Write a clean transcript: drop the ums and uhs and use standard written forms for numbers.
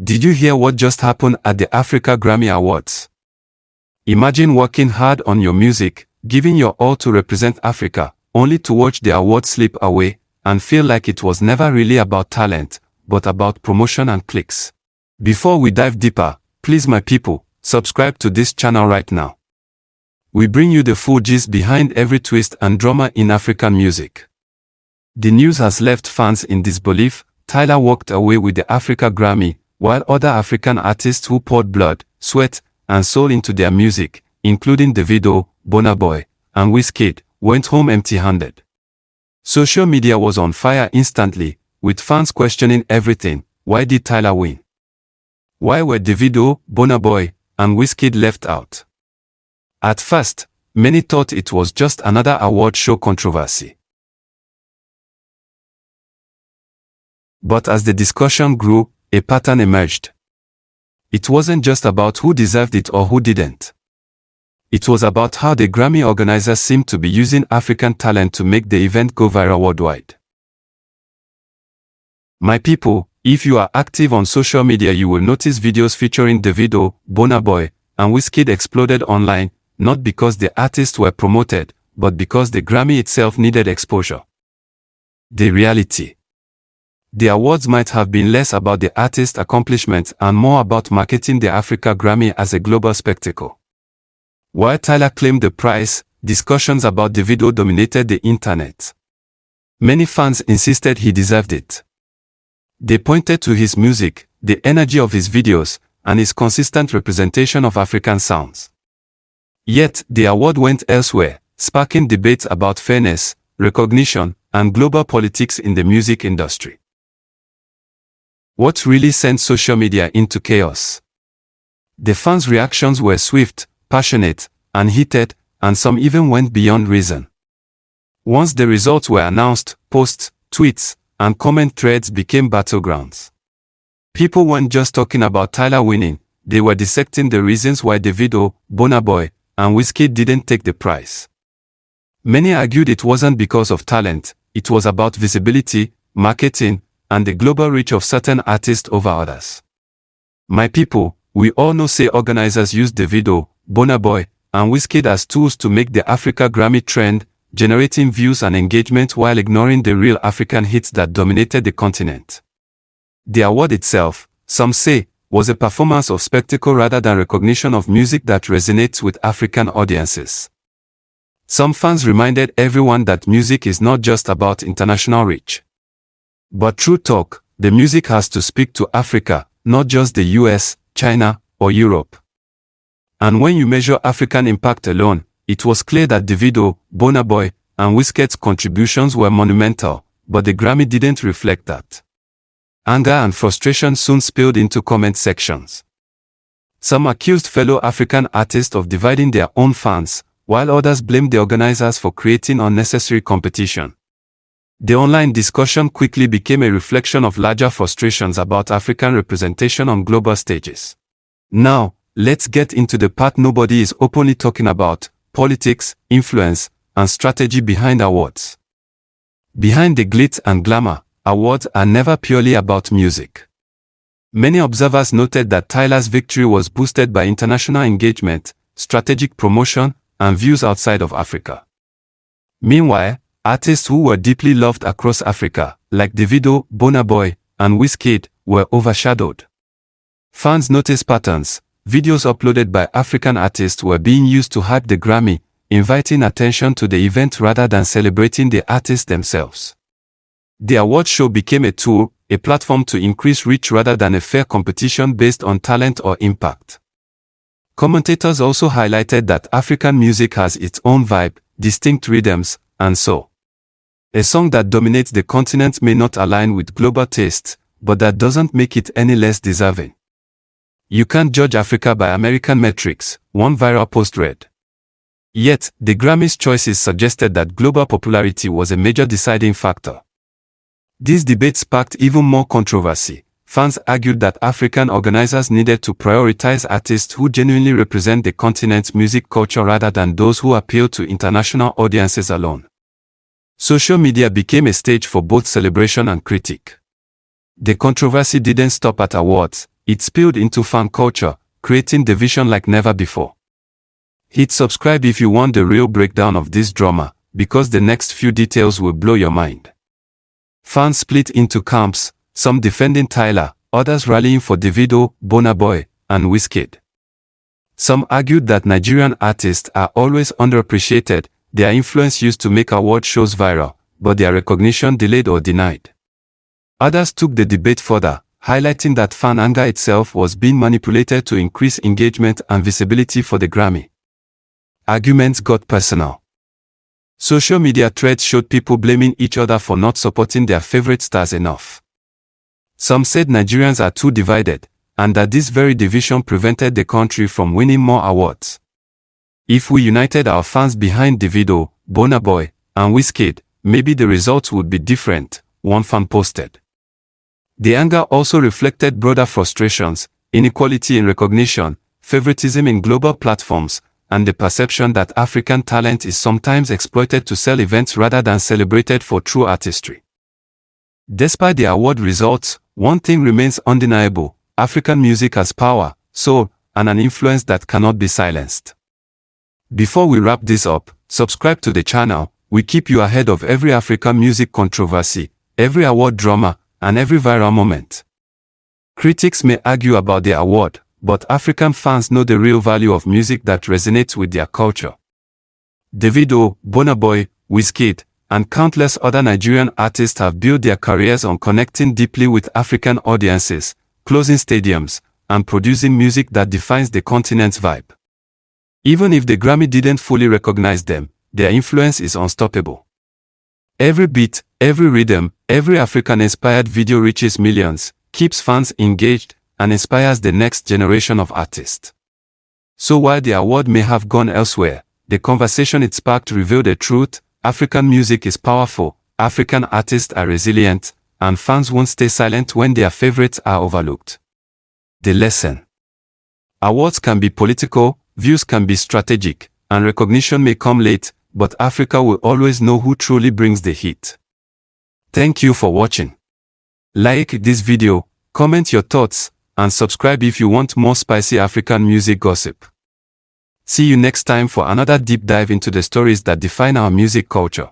Did you hear what just happened at the Africa Grammy Awards? Imagine working hard on your music, giving your all to represent Africa, only to watch the award slip away and feel like it was never really about talent, but about promotion and clicks. Before we dive deeper, please my people, subscribe to this channel right now. We bring you the full gist behind every twist and drama in African music. The news has left fans in disbelief. Tyler walked away with the Africa Grammy, while other African artists who poured blood, sweat, and soul into their music, including Davido, Bonaboy, and Wiskid, went home empty-handed. Social media was on fire instantly, with fans questioning everything. Why did Tyler win? Why were Davido, Bonaboy, and Wiskid left out? At first, many thought it was just another award show controversy. But as the discussion grew, a pattern emerged. It wasn't just about who deserved it or who didn't. It was about how the Grammy organizers seemed to be using African talent to make the event go viral worldwide. My people, if you are active on social media, you will notice videos featuring Davido, Bonaboy, and Wizkid exploded online, not because the artists were promoted, but because the Grammy itself needed exposure. The reality: the awards might have been less about the artist's accomplishments and more about marketing the Africa Grammy as a global spectacle. While Tyler claimed the prize, discussions about Davido dominated the internet. Many fans insisted he deserved it. They pointed to his music, the energy of his videos, and his consistent representation of African sounds. Yet, the award went elsewhere, sparking debates about fairness, recognition, and global politics in the music industry. What really sent social media into chaos? The fans' reactions were swift, passionate, and heated, and some even went beyond reason. Once the results were announced, posts, tweets, and comment threads became battlegrounds. People weren't just talking about Tyler winning, they were dissecting the reasons why Davido, Bonaboy, and Wizkid didn't take the prize. Many argued it wasn't because of talent, it was about visibility, marketing, and the global reach of certain artists over others. My people, we all know say organizers used Davido, Bonaboy, and Wizkid as tools to make the Africa Grammy trend, generating views and engagement while ignoring the real African hits that dominated the continent. The award itself, some say, was a performance of spectacle rather than recognition of music that resonates with African audiences. Some fans reminded everyone that music is not just about international reach. But true talk, the music has to speak to Africa, not just the US, China, or Europe. And when you measure African impact alone, it was clear that Davido, Bonaboy, and Wizkid's contributions were monumental, but the Grammy didn't reflect that. Anger and frustration soon spilled into comment sections. Some accused fellow African artists of dividing their own fans, while others blamed the organizers for creating unnecessary competition. The online discussion quickly became a reflection of larger frustrations about African representation on global stages. Now, let's get into the part nobody is openly talking about: politics, influence, and strategy behind awards. Behind the glitz and glamour, awards are never purely about music. Many observers noted that Tyler's victory was boosted by international engagement, strategic promotion, and views outside of Africa. Meanwhile, artists who were deeply loved across Africa, like Davido, Bonaboy, and Wizkid, were overshadowed. Fans noticed patterns. Videos uploaded by African artists were being used to hype the Grammy, inviting attention to the event rather than celebrating the artists themselves. The award show became a tool, a platform to increase reach rather than a fair competition based on talent or impact. Commentators also highlighted that African music has its own vibe, distinct rhythms, and so. A song that dominates the continent may not align with global tastes, but that doesn't make it any less deserving. You can't judge Africa by American metrics, one viral post read. Yet, the Grammy's choices suggested that global popularity was a major deciding factor. This debate sparked even more controversy. Fans argued that African organizers needed to prioritize artists who genuinely represent the continent's music culture rather than those who appeal to international audiences alone. Social media became a stage for both celebration and critique. The controversy didn't stop at awards, it spilled into fan culture, creating division like never before. Hit subscribe if you want the real breakdown of this drama, because the next few details will blow your mind. Fans split into camps, some defending Tyler, others rallying for Davido, Bonaboy, and Wiskid. Some argued that Nigerian artists are always underappreciated, their influence used to make award shows viral, but their recognition delayed or denied. Others took the debate further, highlighting that fan anger itself was being manipulated to increase engagement and visibility for the Grammy. Arguments got personal. Social media threads showed people blaming each other for not supporting their favorite stars enough. Some said Nigerians are too divided, and that this very division prevented the country from winning more awards. If we united our fans behind Davido, Bonaboy, and Wizkid, maybe the results would be different, one fan posted. The anger also reflected broader frustrations, inequality in recognition, favoritism in global platforms, and the perception that African talent is sometimes exploited to sell events rather than celebrated for true artistry. Despite the award results, one thing remains undeniable: African music has power, soul, and an influence that cannot be silenced. Before we wrap this up, subscribe to the channel. We keep you ahead of every African music controversy, every award drama, and every viral moment. Critics may argue about the award, but African fans know the real value of music that resonates with their culture. Davido, Bonaboy, Wizkid, and countless other Nigerian artists have built their careers on connecting deeply with African audiences, closing stadiums, and producing music that defines the continent's vibe. Even if the Grammy didn't fully recognize them, their influence is unstoppable. Every beat, every rhythm, every African-inspired video reaches millions, keeps fans engaged, and inspires the next generation of artists. So while the award may have gone elsewhere, the conversation it sparked revealed the truth: African music is powerful, African artists are resilient, and fans won't stay silent when their favorites are overlooked. The lesson: awards can be political, views can be strategic, and recognition may come late, but Africa will always know who truly brings the heat. Thank you for watching. Like this video, comment your thoughts, and subscribe if you want more spicy African music gossip. See you next time for another deep dive into the stories that define our music culture.